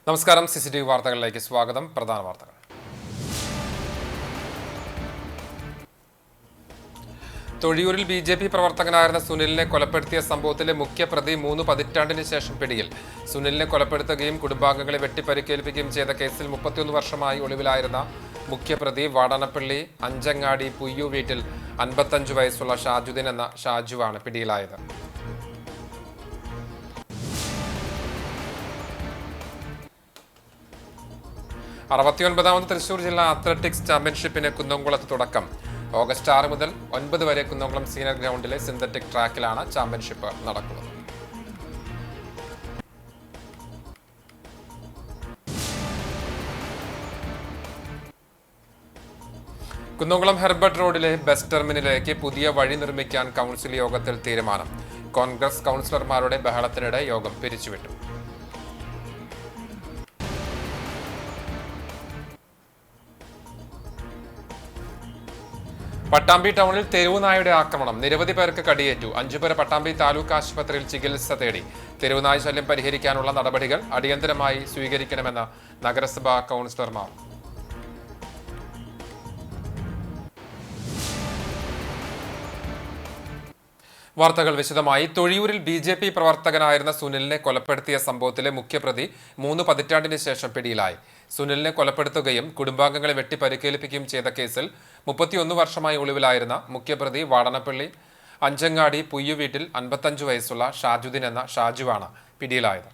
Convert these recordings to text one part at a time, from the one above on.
നമസ്കാരം. CCTV വാർത്തകളിലേക്ക് സ്വാഗതം. പ്രധാന വാർത്തകൾ. തൊഴിയൂരിൽ BJP പ്രവർത്തകനായിരുന്ന സുനിലിനെ കൊലപ്പെടുത്തിയ സംഭവത്തിലെ മുഖ്യപ്രതി 3 പതിറ്റാണ്ടിന് ശേഷം പിടിയിൽ. സുനിലിനെ കൊലപ്പെടുത്തുകയും കുടുംബാംഗങ്ങളെ വെട്ടിപ്പരിക്കേൽപ്പിക്കുകയും ചെയ്ത കേസിൽ 31 വർഷമായി ഒളിവിലായിരുന്ന മുഖ്യപ്രതി വാടാനപ്പള്ളി അഞ്ചങ്ങാടി പുയ്യു വീട്ടിൽ 55 വയസ്സുള്ള ഷാജുദ്ദീൻ എന്ന ഷാജുവാണ് പിടിയിലായത്. 69ാമത് തൃശൂർ ജില്ലാ അത്ലറ്റിക്സ് ചാമ്പ്യൻഷിപ്പിന് കുന്നംകുളത്ത് തുടക്കം. ഓഗസ്റ്റ് 6 മുതൽ 9 വരെ കുന്നംകുളം സീനിയർ ഗ്രൗണ്ടിലെ സിന്തറ്റിക് ട്രാക്കിലാണ് ചാമ്പ്യൻഷിപ്പ് നടക്കുന്നത്. കുന്നംകുളം ഹെർബർട്ട് റോഡിലെ ബസ് ടെർമിനലിലേക്ക് പുതിയ വഴി നിർമ്മിക്കാൻ കൗൺസിൽ യോഗത്തിൽ തീരുമാനം. കോൺഗ്രസ് കൗൺസിലർമാരുടെ ബഹളത്തിനിടെ യോഗം പിരിച്ചുവിട്ടു. പട്ടാമ്പി ടൗണിൽ തെരുവുനായയുടെ ആക്രമണം. നിരവധി പേർക്ക് കടിയേറ്റു. 5 പേർ പട്ടാമ്പി താലൂക്ക് ആശുപത്രിയിൽ ചികിത്സ തേടി. തെരുവുനായ ശല്യം പരിഹരിക്കാനുള്ള നടപടികൾ അടിയന്തരമായി സ്വീകരിക്കണമെന്ന് നഗരസഭാ കൗൺസിലർമാർ. വാർത്തകൾ വിശദമായി. തൊഴിയൂരിൽ BJP പ്രവർത്തകനായിരുന്ന സുനിലിനെ കൊലപ്പെടുത്തിയ സംഭവത്തിലെ മുഖ്യപ്രതി 3 പതിറ്റാണ്ടിന് ശേഷം പിടിയിലായി. സുനിലിനെ കൊലപ്പെടുത്തുകയും കുടുംബാംഗങ്ങളെ വെട്ടിപ്പരിക്കേൽപ്പിക്കുകയും ചെയ്ത കേസിൽ 31 വർഷമായി ഒളിവിലായിരുന്ന മുഖ്യപ്രതി വാടാനപ്പള്ളി അഞ്ചങ്ങാടി പുയ്യു വീട്ടിൽ 55 വയസ്സുള്ള ഷാജുദ്ദീൻ എന്ന ഷാജുവാണ് പിടിയിലായത്.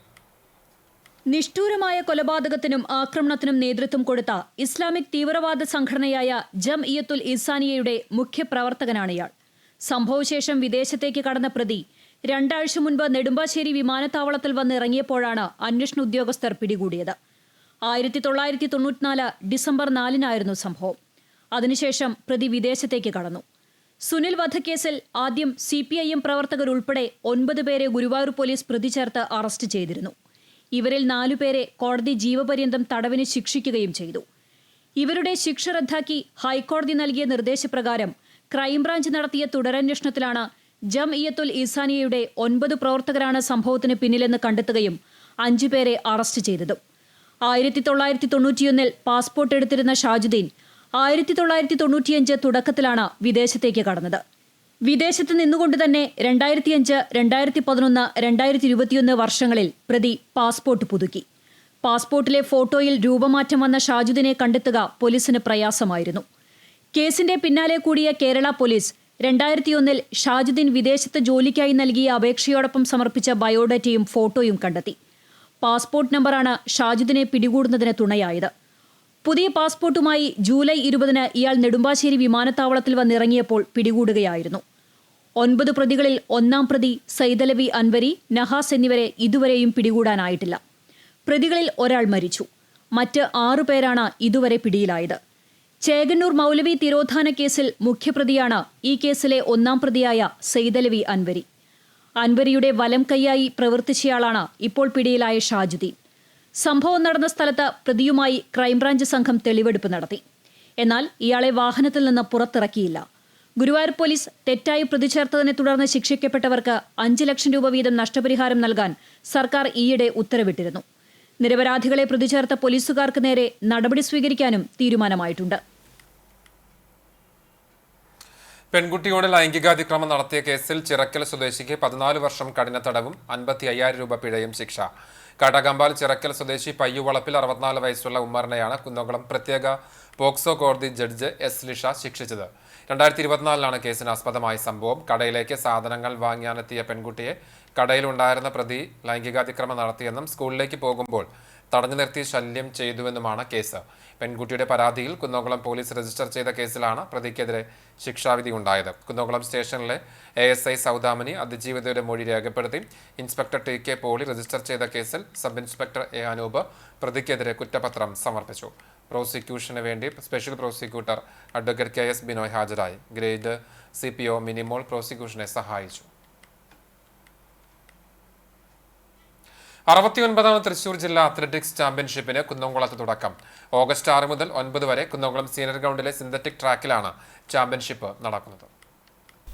നിഷ്ഠൂരമായ കൊലപാതകത്തിനും ആക്രമണത്തിനും നേതൃത്വം കൊടുത്ത ഇസ്ലാമിക് തീവ്രവാദ സംഘടനയായ ജംഇയ്യത്തുൽ ഇസാനിയയുടെ മുഖ്യപ്രവർത്തകനാണ് ഇയാൾ. സംഭവശേഷം വിദേശത്തേക്ക് കടന്ന പ്രതി 2 ആഴ്ച മുൻപ് നെടുമ്പാശ്ശേരി വിമാനത്താവളത്തിൽ വന്നിറങ്ങിയപ്പോഴാണ് അന്വേഷണ ഉദ്യോഗസ്ഥർ പിടികൂടിയത്. 1994 ഡിസംബർ 4-നായിരുന്നു സംഭവം. അതിനുശേഷം പ്രതി വിദേശത്തേക്ക് കടന്നു. സുനിൽ വധക്കേസിൽ ആദ്യം CPIM പ്രവർത്തകരുൾപ്പെടെ 9 പേരെ ഗുരുവായൂർ പോലീസ് പ്രതി ചേർത്ത് അറസ്റ്റ് ചെയ്തിരുന്നു. ഇവരിൽ 4 പേരെ കോടതി ജീവപര്യന്തം തടവിന് ശിക്ഷിക്കുകയും ചെയ്തു. ഇവരുടെ ശിക്ഷ റദ്ദാക്കി ഹൈക്കോടതി നൽകിയ നിർദ്ദേശപ്രകാരം ക്രൈംബ്രാഞ്ച് നടത്തിയ തുടരന്വേഷണത്തിലാണ് ജംഇയ്യത്തുൽ ഇസാനിയയുടെ 9 പ്രവർത്തകരാണ് സംഭവത്തിന് പിന്നിലെന്ന് കണ്ടെത്തുകയും 5 പേരെ അറസ്റ്റ് ചെയ്തതും. 1991 പാസ്പോർട്ട് എടുത്തിരുന്ന ഷാജുദ്ദീൻ 1995 തുടക്കത്തിലാണ് വിദേശത്തേക്ക് കടന്നത്. വിദേശത്ത് നിന്നുകൊണ്ട് തന്നെ 2005, 2011, 2021 വർഷങ്ങളിൽ പ്രതി പാസ്പോർട്ട് പുതുക്കി. പാസ്പോർട്ടിലെ ഫോട്ടോയിൽ രൂപമാറ്റം വന്ന ഷാജുദ്ദീനെ കണ്ടെത്തുക പോലീസിന് പ്രയാസമായിരുന്നു. കേസിന്റെ പിന്നാലെ കൂടിയ കേരള പോലീസ് 2001 ഷാജുദ്ദീൻ വിദേശത്ത് ജോലിക്കായി നൽകിയ അപേക്ഷയോടൊപ്പം സമർപ്പിച്ച ബയോഡാറ്റയും ഫോട്ടോയും കണ്ടെത്തി. പാസ്പോർട്ട് നമ്പറാണ് ഷാജുദ്ദീനെ പിടികൂടുന്നതിന് തുണയായത്. പുതിയ പാസ്പോർട്ടുമായി ജൂലൈ 20 ഇയാൾ നെടുമ്പാശ്ശേരി വിമാനത്താവളത്തിൽ വന്നിറങ്ങിയപ്പോൾ പിടികൂടുകയായിരുന്നു. 9 പ്രതികളിൽ 1-ാം പ്രതി സൈദലവി അൻവരി, നഹാസ് എന്നിവരെ ഇതുവരെയും പിടികൂടാനായിട്ടില്ല. പ്രതികളിൽ ഒരാൾ മരിച്ചു. മറ്റ് 6 പേരാണ് ഇതുവരെ പിടിയിലായത്. ചേകന്നൂർ മൗലവി തിരോധാന കേസിൽ മുഖ്യപ്രതിയാണ് ഈ കേസിലെ 1-ാം പ്രതിയായ സൈദലവി അൻവരി. അൻവരിയുടെ വലം കൈയായി പ്രവർത്തിച്ചയാളാണ് ഇപ്പോൾ പിടിയിലായ ഷാജുദ്ദീൻ. സംഭവം നടന്ന സ്ഥലത്ത് പ്രതിയുമായി ക്രൈംബ്രാഞ്ച് സംഘം തെളിവെടുപ്പ് നടത്തി. എന്നാൽ ഇയാളെ വാഹനത്തിൽ നിന്ന് പുറത്തിറക്കിയില്ല. ഗുരുവായൂർ പോലീസ് തെറ്റായി പ്രതി ചേർത്തതിനെ തുടർന്ന് ശിക്ഷിക്കപ്പെട്ടവർക്ക് 5 ലക്ഷം രൂപ വീതം നഷ്ടപരിഹാരം നൽകാൻ സർക്കാർ ഈയിടെ ഉത്തരവിട്ടിരുന്നു. നിരപരാധികളെ പ്രതി ചേർത്ത പോലീസുകാർക്ക് നേരെ നടപടി സ്വീകരിക്കാനും തീരുമാനമായിട്ടുണ്ട്. പെൺകുട്ടിയോട് ലൈംഗികാതിക്രമം നടത്തിയ കേസിൽ ചിറക്കൽ സ്വദേശിക്ക് 14 വർഷം കഠിന തടവും 55,000 രൂപ പിഴയും ശിക്ഷ. കാട്ടകമ്പാൽ ചിറക്കൽ സ്വദേശി പയ്യുവളപ്പിൽ 64 വയസ്സുള്ള ഉമ്മറിനെയാണ് കുന്നംകുളം പ്രത്യേക പോക്സോ കോടതി ജഡ്ജ് S. ലിഷ ശിക്ഷിച്ചത്. 2024 കേസിനാസ്പദമായ സംഭവം. കടയിലേക്ക് സാധനങ്ങൾ വാങ്ങാനെത്തിയ പെൺകുട്ടിയെ കടയിലുണ്ടായിരുന്ന പ്രതി ലൈംഗികാതിക്രമം നടത്തിയെന്നും സ്കൂളിലേക്ക് പോകുമ്പോൾ തടഞ്ഞു നിർത്തി ശല്യം ചെയ്തുവെന്നുമാണ് കേസ്. പെൺകുട്ടിയുടെ പരാതിയിൽ കുന്നംകുളം പോലീസ് രജിസ്റ്റർ ചെയ്ത കേസിലാണ് പ്രതിക്കെതിരെ ശിക്ഷാവിധി ഉണ്ടായത്. കുന്നംകുളം സ്റ്റേഷനിലെ ASI സൗദാമിനി അതിജീവിതയുടെ മൊഴി രേഖപ്പെടുത്തി. ഇൻസ്പെക്ടർ TK പോളി രജിസ്റ്റർ ചെയ്ത കേസിൽ സബ് ഇൻസ്പെക്ടർ A. അനൂപ് പ്രതിക്കെതിരെ കുറ്റപത്രം സമർപ്പിച്ചു. പ്രോസിക്യൂഷന് വേണ്ടി special prosecutor advocate KS Binoy ഹാജരായി. ഗ്രേഡ് CPO മിനിമോൾ പ്രോസിക്യൂഷനെ സഹായിച്ചു. 69ാമത് തൃശൂർ ജില്ലാ അത്ലറ്റിക്സ് ചാമ്പ്യൻഷിപ്പിന് കുന്നംകുളത്ത് തുടക്കം. ഓഗസ്റ്റ് 6 മുതൽ 9 വരെ കുന്നംകുളം സീനിയർ ഗ്രൗണ്ടിലെ സിന്തറ്റിക് ട്രാക്കിലാണ് ചാമ്പ്യൻഷിപ്പ് നടക്കുന്നത്.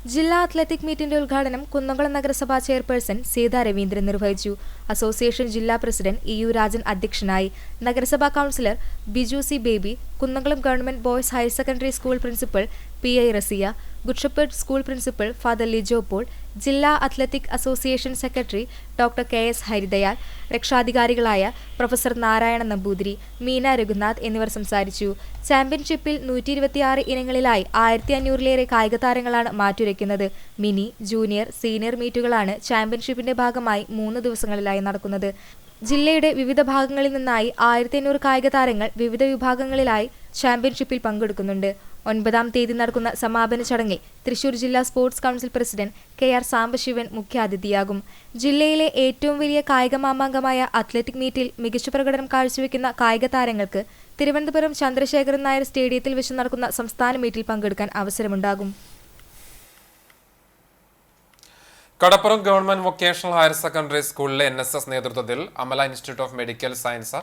ജില്ലാ അത്ലറ്റിക് മീറ്റിന്റെ ഉദ്ഘാടനം കുന്നംകുളം നഗരസഭാ ചെയർപേഴ്സൺ സീതാ രവീന്ദ്രൻ നിർവഹിച്ചു. അസോസിയേഷൻ ജില്ലാ പ്രസിഡന്റ് EU രാജൻ അധ്യക്ഷനായി. നഗരസഭാ councillor Biju C Baby, Kunnamkulam government boys higher secondary school principal PI Rasiya, Good Shepherd school principal father Lijo Paul, ജില്ലാ athletic association secretary doctor KS Haridayal, രക്ഷാധികാരികളായ പ്രൊഫസർ നാരായണ നമ്പൂതിരി, മീന രഘുനാഥ് എന്നിവർ സംസാരിച്ചു. ചാമ്പ്യൻഷിപ്പിൽ 126 ഇനങ്ങളിലായി 1500-ലേറെ കായിക താരങ്ങളാണ് മാറ്റുരയ്ക്കുന്നത്. മിനി, ജൂനിയർ, സീനിയർ മീറ്റുകളാണ് ചാമ്പ്യൻഷിപ്പിന്റെ ഭാഗമായി 3 ദിവസങ്ങളിലായി നടക്കുന്നത്. ജില്ലയുടെ വിവിധ ഭാഗങ്ങളിൽ നിന്നായി 1500 കായിക താരങ്ങൾ വിവിധ വിഭാഗങ്ങളിലായി ചാമ്പ്യൻഷിപ്പിൽ പങ്കെടുക്കുന്നുണ്ട്. 9-ാം തീയതി നടക്കുന്ന സമാപന ചടങ്ങിൽ തൃശൂർ ജില്ലാ sports council president KR Sambasivan മുഖ്യാതിഥിയാകും. ജില്ലയിലെ ഏറ്റവും വലിയ കായിക മാമാങ്കമായ അത്ലറ്റിക് മീറ്റിൽ മികച്ച പ്രകടനം കാഴ്ചവെക്കുന്ന കായിക താരങ്ങൾക്ക് തിരുവനന്തപുരം ചന്ദ്രശേഖരൻ നായർ സ്റ്റേഡിയത്തിൽ വെച്ച് നടക്കുന്ന സംസ്ഥാന മീറ്റിൽ പങ്കെടുക്കാൻ അവസരമുണ്ടാകും. Kadappuram government vocational higher secondary സ്കൂളിലെ NSS നേതൃത്വത്തിൽ Amala institute of medical science,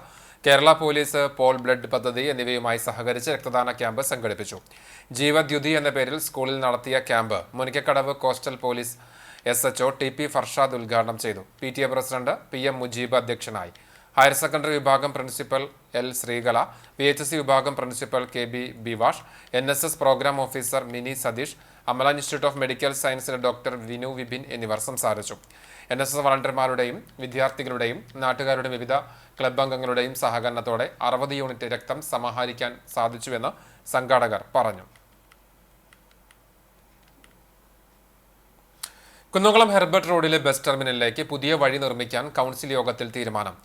Kerala police, pol blood പദ്ധതി എന്നിവയുമായി സഹകരിച്ച് രക്തദാന ക്യാമ്പ് സംഘടിപ്പിച്ചു. ജീവദ്യുതി എന്ന പേരിൽ സ്കൂളിൽ നടത്തിയ camp Munikkakkadavu coastal police SHO TP Farshad ഉദ്ഘാടനം ചെയ്തു. PTA പ്രസിഡന്റ് PM മുജീബ് അധ്യക്ഷനായി. ഹയർ സെക്കൻഡറി വിഭാഗം പ്രിൻസിപ്പൽ L ശ്രീകല, VHSC വിഭാഗം principal KB Bivash, NSS programme officer Mini Satheesh, Amala institute of medical സയൻസിലെ ഡോക്ടർ വിനു വിപിൻ എന്നിവർ സംസാരിച്ചു. NSS വളണ്ടിയർമാരുടെയും വിദ്യാർത്ഥികളുടെയും നാട്ടുകാരുടെയും വിവിധ ക്ലബ് അംഗങ്ങളുടെയും സഹകരണത്തോടെ 60 യൂണിറ്റ് രക്തം സമാഹരിക്കാൻ സാധിച്ചുവെന്ന് സംഘാടകർ പറഞ്ഞു. കുന്നംകുളം ഹെർബർട്ട് റോഡിലെ ബസ് ടെർമിനലിലേക്ക് പുതിയ വഴി നിർമ്മിക്കാൻ കൗൺസിൽ യോഗത്തിൽ തീരുമാനം.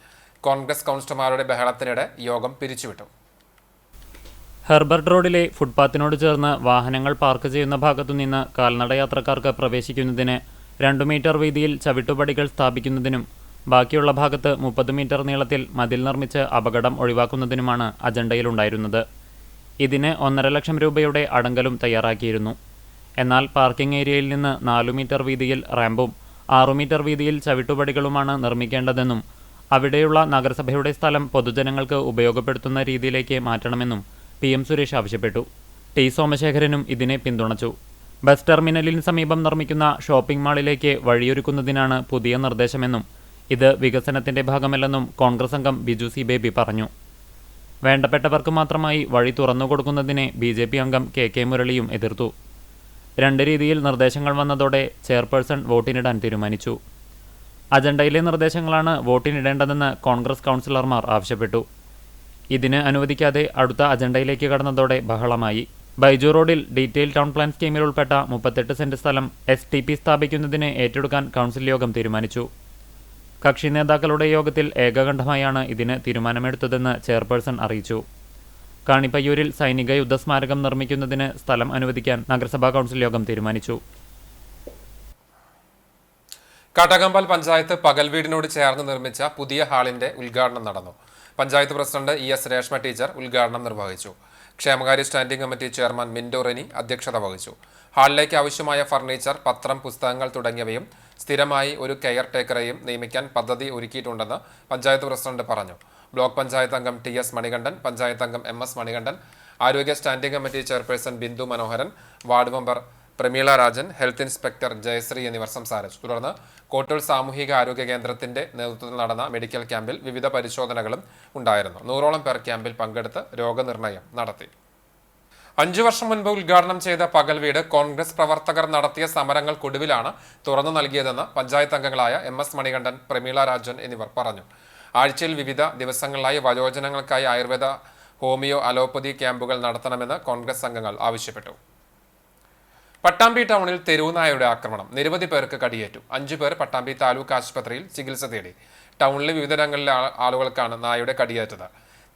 കോൺഗ്രസ് കൗൺസിലർമാരുടെ ബഹളത്തിനിടെ യോഗം പിരിച്ചുവിട്ടു. ഹെർബർട്ട് റോഡിലെ ഫുട്പാത്തിനോട് ചേർന്ന് വാഹനങ്ങൾ പാർക്ക് ചെയ്യുന്ന ഭാഗത്തുനിന്ന് കാൽനടയാത്രക്കാർക്ക് പ്രവേശിക്കുന്നതിന് 2 മീറ്റർ വീതിയിൽ ചവിട്ടുപടികൾ സ്ഥാപിക്കുന്നതിനും ബാക്കിയുള്ള ഭാഗത്ത് 30 മീറ്റർ നീളത്തിൽ മതിൽ നിർമ്മിച്ച് അപകടം ഒഴിവാക്കുന്നതിനുമാണ് അജണ്ടയിലുണ്ടായിരുന്നത്. ഇതിന് 1.5 ലക്ഷം രൂപയുടെ അടങ്കലും തയ്യാറാക്കിയിരുന്നു. എന്നാൽ പാർക്കിംഗ് ഏരിയയിൽ നിന്ന് 4 മീറ്റർ വീതിയിൽ റാമ്പും 6 മീറ്റർ വീതിയിൽ ചവിട്ടുപടികളുമാണ് നിർമ്മിക്കേണ്ടതെന്നും അവിടെയുള്ള നഗരസഭയുടെ സ്ഥലം പൊതുജനങ്ങൾക്ക് ഉപയോഗപ്പെടുത്തുന്ന രീതിയിലേക്ക് മാറ്റണമെന്നും PM സുരേഷ് ആവശ്യപ്പെട്ടു. T സോമശേഖരനും ഇതിനെ പിന്തുണച്ചു. ബസ് ടെർമിനലിന് സമീപം നിർമ്മിക്കുന്ന ഷോപ്പിംഗ് മാളിലേക്ക് വഴിയൊരുക്കുന്നതിനാണ് പുതിയ നിർദ്ദേശമെന്നും ഇത് വികസനത്തിന്റെ ഭാഗമല്ലെന്നും കോൺഗ്രസ് അംഗം ബിജു സി ബേബി പറഞ്ഞു. വേണ്ടപ്പെട്ടവർക്ക് മാത്രമായി വഴി തുറന്നുകൊടുക്കുന്നതിനെ BJP അംഗം KK മുരളിയും എതിർത്തു. 2 രീതിയിൽ നിർദ്ദേശങ്ങൾ വന്നതോടെ ചെയർപേഴ്സൺ വോട്ടിനിടാൻ തീരുമാനിച്ചു. അജണ്ടയിലെ നിർദ്ദേശങ്ങളാണ് വോട്ടിനിടേണ്ടതെന്ന് കോൺഗ്രസ് കൗൺസിലർമാർ ആവശ്യപ്പെട്ടു. ഇതിന് അനുവദിക്കാതെ അടുത്ത അജണ്ടയിലേക്ക് കടന്നതോടെ ബഹളമായി. ബൈജു റോഡിൽ ഡീറ്റെയിൽ ടൗൺ പ്ലാൻ സ്കീമിൽ ഉൾപ്പെട്ട 38 സെന്റ് സ്ഥലം STP സ്ഥാപിക്കുന്നതിന് ഏറ്റെടുക്കാൻ കൗൺസിൽ യോഗം തീരുമാനിച്ചു. കക്ഷി നേതാക്കളുടെ യോഗത്തിൽ ഏകകണ്ഠമായാണ് ഇതിന് തീരുമാനമെടുത്തതെന്ന് ചെയർപേഴ്സൺ അറിയിച്ചു. കാണിപ്പയ്യൂരിൽ സൈനിക യുദ്ധസ്മാരകം നിർമ്മിക്കുന്നതിന് സ്ഥലം അനുവദിക്കാൻ നഗരസഭാ കൗൺസിൽ യോഗം തീരുമാനിച്ചു. കാട്ടാക്കമ്പാൽ പഞ്ചായത്ത് പകൽവീടിനോട് ചേർന്ന് നിർമ്മിച്ച പുതിയ ഹാളിന്റെ ഉദ്ഘാടനം നടന്നു. Panchayat president ES Reshma teacher ഉദ്ഘാടനം നിർവഹിച്ചു. ക്ഷേമകാര്യ standing committee chairman Mindo Reni അധ്യക്ഷത വഹിച്ചു. ഹാളിലേക്ക് ആവശ്യമായ ഫർണിച്ചർ, പത്രം, പുസ്തകങ്ങൾ തുടങ്ങിയവയും സ്ഥിരമായി ഒരു കെയർ ടേക്കറെയും നിയമിക്കാൻ പദ്ധതി ഒരുക്കിയിട്ടുണ്ടെന്ന് പഞ്ചായത്ത് പ്രസിഡന്റ് പറഞ്ഞു. ബ്ലോക്ക് പഞ്ചായത്ത് അംഗം TS മണികണ്ഠൻ, പഞ്ചായത്ത് അംഗം MS മണികണ്ഠൻ, ആരോഗ്യ standing committee chairperson Bindu Manoharan, ward member Prameela Rajan, health inspector Jayasree എന്നിവർ സംസാരിച്ചു. തുടർന്ന് കോട്ടൂൾ സാമൂഹിക ആരോഗ്യ കേന്ദ്രത്തിന്റെ നേതൃത്വത്തിൽ നടന്ന മെഡിക്കൽ ക്യാമ്പിൽ വിവിധ പരിശോധനകളും ഉണ്ടായിരുന്നു. 100ഓളം പേർ ക്യാമ്പിൽ പങ്കെടുത്ത് രോഗനിർണയം നടത്തി. 5 വർഷം മുൻപ് ഉദ്ഘാടനം ചെയ്ത പകൽ വീട് കോൺഗ്രസ് പ്രവർത്തകർ നടത്തിയ സമരങ്ങൾക്കൊടുവിലാണ് തുറന്നു നൽകിയതെന്ന് പഞ്ചായത്ത് അംഗങ്ങളായ MS മണികണ്ഠൻ, പ്രമീള രാജൻ എന്നിവർ പറഞ്ഞു. ആഴ്ചയിൽ വിവിധ ദിവസങ്ങളിലായി വയോജനങ്ങൾക്കായി ആയുർവേദ, ഹോമിയോ, അലോപ്പതി ക്യാമ്പുകൾ നടത്തണമെന്ന് കോൺഗ്രസ് അംഗങ്ങൾ ആവശ്യപ്പെട്ടു. പട്ടാമ്പി ടൗണിൽ തെരുവുനായയുടെ ആക്രമണം, നിരവധി പേർക്ക് കടിയേറ്റു. 5 പേർ പട്ടാമ്പി താലൂക്ക് ആശുപത്രിയിൽ ചികിത്സ തേടി. ടൗണിലെ വിവിധ ഇടങ്ങളിലെ ആളുകൾക്കാണ് നായയുടെ കടിയേറ്റത്.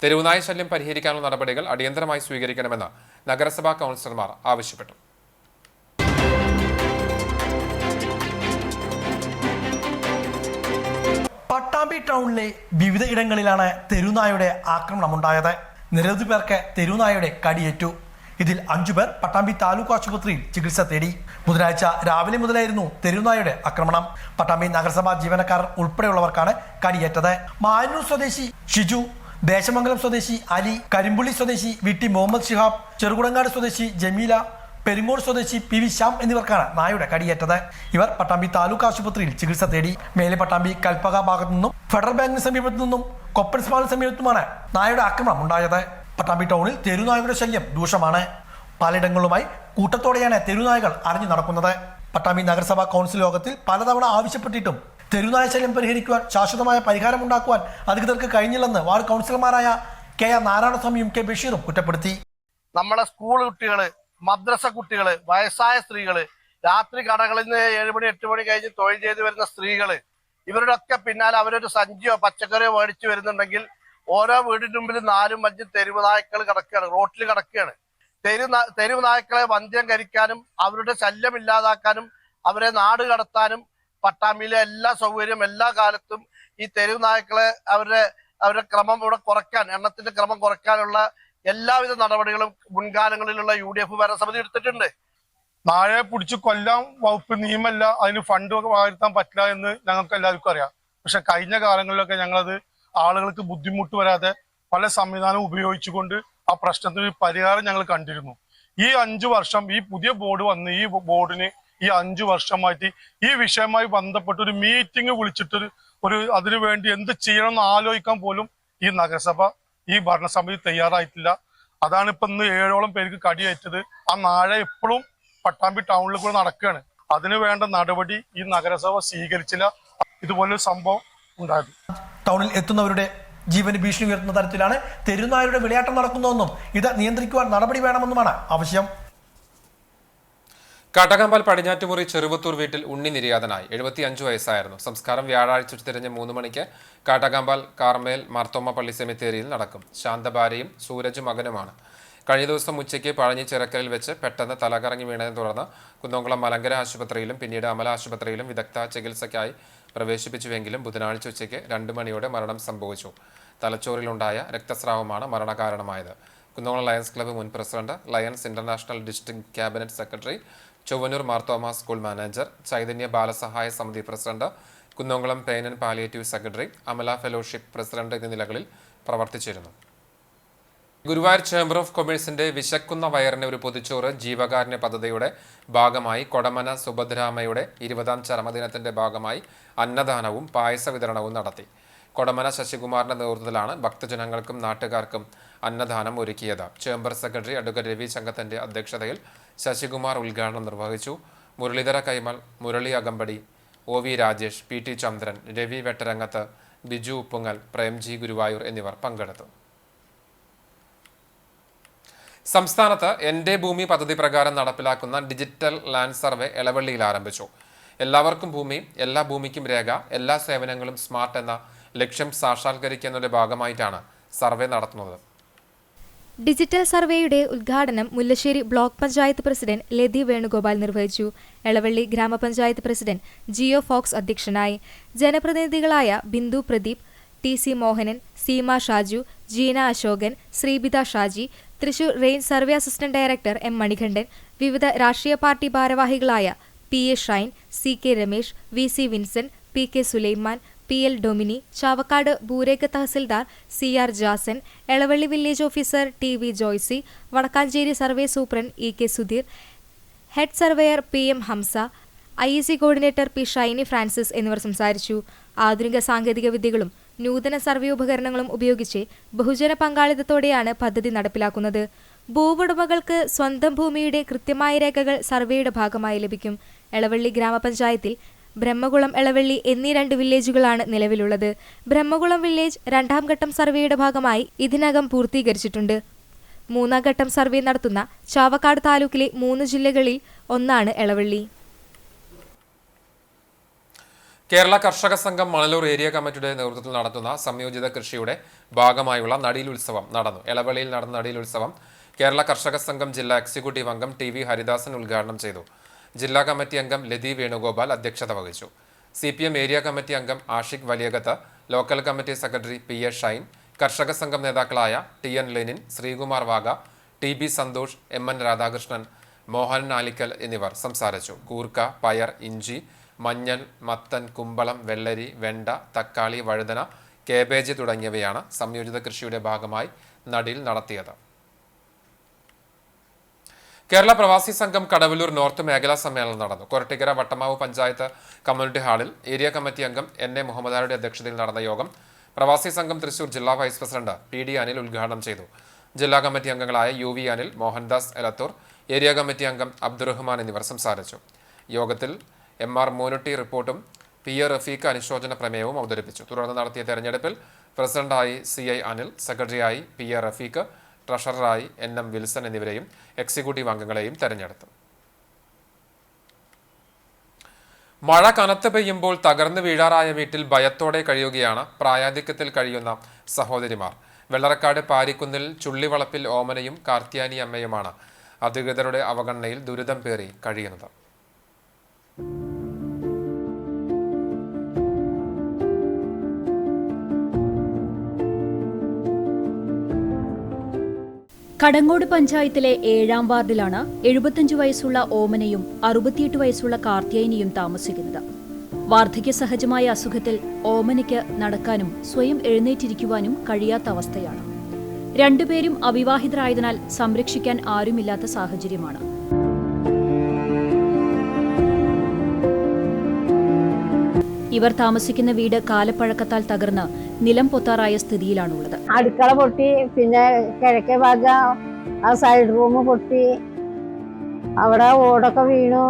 തെരുവുനായ ശല്യം പരിഹരിക്കാനുള്ള നടപടികൾ അടിയന്തരമായി സ്വീകരിക്കണമെന്ന് നഗരസഭാ കൗൺസിലർമാർ ആവശ്യപ്പെട്ടു. പട്ടാമ്പി ടൗണിലെ വിവിധ ഇടങ്ങളിലാണ് തെരുവുനായയുടെ ആക്രമണമുണ്ടായത്. നിരവധി പേർക്ക് തെരുവുനായയുടെ കടിയേറ്റു. ഇതിൽ 5 പേർ പട്ടാമ്പി താലൂക്ക് ആശുപത്രിയിൽ ചികിത്സ തേടി. ബുധനാഴ്ച രാവിലെ മുതലായിരുന്നു തെരുവുനായയുടെ ആക്രമണം. പട്ടാമ്പി നഗരസഭാ ജീവനക്കാർ ഉൾപ്പെടെയുള്ളവർക്കാണ് കടിയേറ്റത്. മായന്നൂർ സ്വദേശി ഷിജു, ദേശമംഗലം സ്വദേശി അലി, കരിമ്പുള്ളി സ്വദേശി VT മുഹമ്മദ് ഷിഹാബ്, ചെറുകുടങ്ങാട് സ്വദേശി ജമീല, പെരിങ്ങോട് സ്വദേശി പി വി ശ്യാം എന്നിവർക്കാണ് നായയുടെ കടിയേറ്റത്. ഇവർ പട്ടാമ്പി താലൂക്ക് ആശുപത്രിയിൽ ചികിത്സ തേടി. മേലെ പട്ടാമ്പി കൽപ്പക ഭാഗത്തു നിന്നും ഫെഡറൽ ബാങ്കിന് സമീപത്തു നിന്നും കൊപ്പൻ സ്മാളിന് സമീപത്തുമാണ് നായയുടെ ആക്രമണം ഉണ്ടായത്. പട്ടാമ്പി ടൗണിൽ തെരുനായകളുടെ ശല്യം രൂക്ഷമാണ്. പലയിടങ്ങളുമായി കൂട്ടത്തോടെയാണ് തെരുനായകൾ അറിഞ്ഞു നടക്കുന്നത്. പട്ടാമ്പി നഗരസഭാ കൗൺസിൽ യോഗത്തിൽ പലതവണ ആവശ്യപ്പെട്ടിട്ടും തെരുനായ ശല്യം പരിഹരിക്കുവാൻ ശാശ്വതമായ പരിഹാരമുണ്ടാക്കുവാൻ അധികൃതർക്ക് കഴിഞ്ഞില്ലെന്ന് വാർഡ് കൗൺസിലർമാരായ കെ ആർ നാരായണസ്വാമിയും കെ ബഷീറും കുറ്റപ്പെടുത്തി. നമ്മളെ സ്കൂൾ കുട്ടികള്, മദ്രസ കുട്ടികള്, വയസ്സായ സ്ത്രീകള്, രാത്രി കടകളിൽ നിന്ന് 7 മണി 8 മണി കഴിഞ്ഞ് തൊഴിൽ ചെയ്ത് വരുന്ന സ്ത്രീകള്, ഇവരുടെ ഒക്കെ പിന്നാലെ അവരൊരു സഞ്ചിയോ പച്ചക്കറിയോ മേടിച്ചു വരുന്നുണ്ടെങ്കിൽ ഓരോ വീടിന്റെ മുമ്പിൽ 4 5 തെരുവ് നായ്ക്കൾ കിടക്കുകയാണ്, റോട്ടിൽ കിടക്കുകയാണ്. തെരുവ് നായ്ക്കളെ വന്ധ്യംകരിക്കാനും അവരുടെ ശല്യം ഇല്ലാതാക്കാനും അവരെ നാട് കടത്താനും പട്ടാമ്പിയിലെ എല്ലാ സൗകര്യം എല്ലാ കാലത്തും ഈ തെരുവ് നായ്ക്കളെ അവരുടെ ക്രമം ഇവിടെ കുറയ്ക്കാൻ, എണ്ണത്തിന്റെ ക്രമം കുറയ്ക്കാനുള്ള എല്ലാവിധ നടപടികളും മുൻകാലങ്ങളിലുള്ള UDF ഭരണസമിതി എടുത്തിട്ടുണ്ട്. നായയെ പിടിച്ച് കൊല്ലാൻ വകുപ്പ് നിയമമല്ല, അതിന് ഫണ്ട് വാഴ്ത്താൻ പറ്റില്ല എന്ന് ഞങ്ങൾക്ക് എല്ലാവർക്കും അറിയാം. പക്ഷെ കഴിഞ്ഞ കാലങ്ങളിലൊക്കെ ഞങ്ങളത് ആളുകൾക്ക് ബുദ്ധിമുട്ട് വരാതെ പല സംവിധാനം ഉപയോഗിച്ചുകൊണ്ട് ആ പ്രശ്നത്തിന് പരിഹാരം ഞങ്ങൾ കണ്ടിരുന്നു. ഈ 5 വർഷം ഈ പുതിയ ബോർഡ് വന്ന് ഈ ബോർഡിന് ഈ 5 വർഷമായിട്ട് ഈ വിഷയവുമായി ബന്ധപ്പെട്ട് ഒരു മീറ്റിംഗ് വിളിച്ചിട്ട് അതിനു വേണ്ടി എന്ത് ചെയ്യണമെന്ന് ആലോചിക്കാൻ പോലും ഈ നഗരസഭ ഈ ഭരണസമിതി തയ്യാറായിട്ടില്ല. അതാണ് ഇപ്പൊ ഇന്ന് 7ഓളം പേർക്ക് കടിയേറ്റത്. ആ നായ എപ്പോഴും പട്ടാമ്പി ടൗണിൽ കൂടെ നടക്കുകയാണ്. അതിനു വേണ്ട നടപടി ഈ നഗരസഭ സ്വീകരിച്ചില്ല. ഇതുപോലൊരു സംഭവം ഉണ്ടായത്. ടൗണിൽ എത്തുന്നവരുടെ ജീവന് ഭീഷണി ഉയർത്തുന്ന തരത്തിലാണ് തെരുനായയുടെ വിളയാട്ടം നടക്കുന്നതെന്നും ഇത് നിയന്ത്രിക്കുവാൻ നടപടി വേണമെന്നുമാണ് ആവശ്യം. കാട്ടകമ്പാൽ പടിഞ്ഞാറ്റുമുറി ചെറുവത്തൂർ വീട്ടിൽ ഉണ്ണി നിര്യാതനായി. 75 വയസ്സായിരുന്നു. സംസ്കാരം വ്യാഴാഴ്ച ഉച്ചതിരിഞ്ഞ് 3 മണിക്ക് കാട്ടകമ്പാൽ കാർമേൽ മാർത്തോമ പള്ളി സെമിത്തേരിയിൽ നടക്കും. ശാന്തഭാര്യയും സൂരജ് മകനുമാണ്. കഴിഞ്ഞ ദിവസം ഉച്ചയ്ക്ക് പഴഞ്ഞി ചിറക്കലിൽ വെച്ച് പെട്ടെന്ന് തലകറങ്ങി വീണതിനെ തുടർന്ന് കുന്നംകുളം മലങ്കര ആശുപത്രിയിലും പിന്നീട് അമല ആശുപത്രിയിലും വിദഗ്ധ ചികിത്സയ്ക്കായി പ്രവേശിപ്പിച്ചുവെങ്കിലും ബുധനാഴ്ച ഉച്ചയ്ക്ക് 2 മണിയോടെ മരണം സംഭവിച്ചു. തലച്ചോറിലുണ്ടായ രക്തസ്രാവമാണ് മരണകാരണമായത്. കുന്നംകുളം ലയൺസ് ക്ലബ്ബ് മുൻ president, lions international district cabinet secretary, Chowwannur Marthoma school manager, Chaithanya Balasahaya Samithi president, Kunnamkulam pain and palliative secretary, Amala fellowship president എന്നീ നിലകളിൽ പ്രവർത്തിച്ചിരുന്നു. ഗുരുവായൂർ ചേംബർ ഓഫ് കൊമേഴ്സിന്റെ വിശക്കുന്ന വയറിന് ഒരു പൊതിച്ചോറ് ജീവകാരുണ്യ പദ്ധതിയുടെ ഭാഗമായി കൊടമന സുഭദ്രാമയുടെ 20ാം ചരമദിനത്തിന്റെ ഭാഗമായി അന്നദാനവും പായസ വിതരണവും നടത്തി. കൊടമന ശശികുമാറിന്റെ നേതൃത്വത്തിലാണ് ഭക്തജനങ്ങൾക്കും നാട്ടുകാർക്കും അന്നദാനം ഒരുക്കിയത്. ചേംബർ സെക്രട്ടറി അഡ്വക്കേറ്റ് രവി ചങ്കത്തിന്റെ അധ്യക്ഷതയിൽ ശശികുമാർ ഉദ്ഘാടനം നിർവഹിച്ചു. മുരളീധര കൈമൾ, മുരളി അകമ്പടി, OV രാജേഷ്, PT ചന്ദ്രൻ, രവി വെട്ടരങ്ങത്ത്, ബിജു ഉപ്പുങ്ങൽ, പ്രേംജി ഗുരുവായൂർ എന്നിവർ പങ്കെടുത്തു. സംസ്ഥാനത്ത് എൻ്റെ ഭൂമി പദ്ധതി പ്രകാരം നടപ്പിലാക്കുന്ന ഡിജിറ്റൽ ലാൻഡ് സർവേ എളവള്ളിയിൽ ആരംഭിച്ചു. എല്ലാവർക്കും ഭൂമി, എല്ലാ ഭൂമിക്കും രേഖ, എല്ലാ സേവനങ്ങളും സ്മാർട്ട് എന്ന ലക്ഷ്യം സാക്ഷാത്കരിക്കുന്നതിന്റെ ഭാഗമായിട്ടാണ് സർവേ നടത്തുന്നത്. ഡിജിറ്റൽ സർവേയുടെ ഉദ്ഘാടനം മുല്ലശ്ശേരി ബ്ലോക്ക് പഞ്ചായത്ത് പ്രസിഡന്റ് ലതി വേണുഗോപാൽ നിർവഹിച്ചു. എളവള്ളി ഗ്രാമപഞ്ചായത്ത് പ്രസിഡന്റ് ജിയോ ഫോക്സ് അധ്യക്ഷനായി. ജനപ്രതിനിധികളായ Bindu Pradeep, TC Mohanan, Seema Shaju, Jeena Asokan, Sreebitha Shaji, Thrissur range survey assistant director M Manikandan, വിവിധ രാഷ്ട്രീയ പാർട്ടി ഭാരവാഹികളായ PA Shine, CK Ramesh, VC Vincent, PK Sulaiman, PL Domini, Chavakkad ബൂരേക്ക് tahsildar CR Jasan, Elavally village officer TV Joycy, Vadakkanchery survey superintendent EK Sudheer, head surveyor PM Hamsa, IEC coordinator P Shiny Francis എന്നിവർ സംസാരിച്ചു. ആധുനിക സാങ്കേതിക വിദ്യകളും നൂതന സർവേ ഉപകരണങ്ങളും ഉപയോഗിച്ച് ബഹുജന പങ്കാളിത്തത്തോടെയാണ് പദ്ധതി നടപ്പിലാക്കുന്നത്. ഭൂവുടമകൾക്ക് സ്വന്തം ഭൂമിയുടെ കൃത്യമായ രേഖകൾ സർവേയുടെ ഭാഗമായി ലഭിക്കും. എളവള്ളി ഗ്രാമപഞ്ചായത്തിൽ ബ്രഹ്മകുളം, എളവള്ളി എന്നീ 2 വില്ലേജുകളാണ് നിലവിലുള്ളത്. ബ്രഹ്മകുളം വില്ലേജ് 2ാം ഘട്ടം സർവേയുടെ ഭാഗമായി ഇതിനകം പൂർത്തീകരിച്ചിട്ടുണ്ട്. 3ാം ഘട്ടം സർവേ നടത്തുന്ന ചാവക്കാട് താലൂക്കിലെ 3 ജില്ലകളിൽ ഒന്നാണ് എളവള്ളി. കേരള കർഷക സംഘം മണലൂർ ഏരിയ കമ്മിറ്റിയുടെ നേതൃത്വത്തിൽ നടത്തുന്ന സംയോജിത കൃഷിയുടെ ഭാഗമായുള്ള നടീൽ ഉത്സവം നടന്നു. എളവള്ളിയിൽ നടന്ന നടീൽ ഉത്സവം കേരള കർഷക സംഘം ജില്ലാ എക്സിക്യൂട്ടീവ് അംഗം TV ഹരിദാസൻ ഉദ്ഘാടനം ചെയ്തു. ജില്ലാ കമ്മിറ്റി അംഗം ലതി വേണുഗോപാൽ അധ്യക്ഷത വഹിച്ചു. CPM ഏരിയ കമ്മിറ്റി അംഗം Ashiq Valiyakath, local committee secretary PA Shine, Karshaka Sangham നേതാക്കളായ TN Lenin, Sreekumar Vaga, TB Santhosh, MN Radhakrishnan, Mohan Alikkal എന്നിവർ സംസാരിച്ചു. കൂർക്ക, പയർ, ഇഞ്ചി, മഞ്ഞൾ, മത്തൻ, കുമ്പളം, വെള്ളരി, വെണ്ട, തക്കാളി, വഴുതന, കേബേജ് തുടങ്ങിയവയാണ് സംയോജിത കൃഷിയുടെ ഭാഗമായി നടീൽ നടത്തിയത്. കേരള പ്രവാസി സംഘം കടവല്ലൂർ നോർത്ത് മേഖലാ സമ്മേളനം നടന്നു. കൊരട്ടിക്കര വട്ടമാവ് പഞ്ചായത്ത് കമ്മ്യൂണിറ്റി ഹാളിൽ ഏരിയ കമ്മിറ്റി അംഗം എൻ.എ. മുഹമ്മദാരുടെ അധ്യക്ഷതയിൽ നടന്ന യോഗം പ്രവാസി സംഘം തൃശൂർ ജില്ലാ വൈസ് പ്രസിഡന്റ് പി.ഡി. അനിൽ ഉദ്ഘാടനം ചെയ്തു. ജില്ലാ കമ്മിറ്റി അംഗങ്ങളായ യു.വി. അനിൽ, മോഹൻദാസ് എലത്തൂർ, ഏരിയ കമ്മിറ്റി അംഗം അബ്ദുറഹ്മാൻ എന്നിവർ സംസാരിച്ചു. യോഗത്തിൽ എം.ആർ. മൂനുട്ടി റിപ്പോർട്ടും പി.എ. റഫീഖ് അനുശോചന പ്രമേയവും അവതരിപ്പിച്ചു. തുടർന്ന് നടത്തിയ തെരഞ്ഞെടുപ്പിൽ പ്രസിഡന്റായി C.I. അനിൽ, സെക്രട്ടറിയായി പി.എ. റഫീഖ്, ട്രഷററായി N.M. വിൽസൺ എന്നിവരെയും എക്സിക്യൂട്ടീവ് അംഗങ്ങളെയും തെരഞ്ഞെടുത്തു. മഴ കനത്ത് പെയ്യുമ്പോൾ തകർന്നു വീഴാറായ വീട്ടിൽ ഭയത്തോടെ കഴിയുകയാണ് പ്രായാധിക്യത്തിൽ കഴിയുന്ന സഹോദരിമാർ. വെള്ളറക്കാട് പാരിക്കുന്നിൽ ചുള്ളിവളപ്പിൽ ഓമനയും കാർത്തിയാനി അമ്മയുമാണ് അധികൃതരുടെ അവഗണനയിൽ ദുരിതം പേറി കഴിയുന്നത്. കടങ്ങോട് പഞ്ചായത്തിലെ 7ാം വാർഡിലാണ് 75 വയസ്സുള്ള ഓമനയും 68 വയസ്സുള്ള കാർത്തിയാനിയും താമസിക്കുന്നത്. വാർദ്ധക്യ സഹജമായ അസുഖത്തിൽ ഓമനയ്ക്ക് നടക്കാനും സ്വയം എഴുന്നേറ്റിരിക്കുവാനും കഴിയാത്ത അവസ്ഥയാണ്. രണ്ടുപേരും അവിവാഹിതരായതിനാൽ സംരക്ഷിക്കാൻ ആരുമില്ലാത്ത സാഹചര്യമാണ്. ഇവർ താമസിക്കുന്ന വീട് കാലപ്പഴക്കത്താൽ തകർന്ന് നിലം പൊത്താറായ സ്ഥിതിയിലാണുള്ളത്. അടുക്കള പൊട്ടി, പിന്നെ കിഴക്കേ ഭാഗം ആ സൈഡ് റൂം പൊട്ടി, അവിടെ ഓടൊക്കെ വീണു.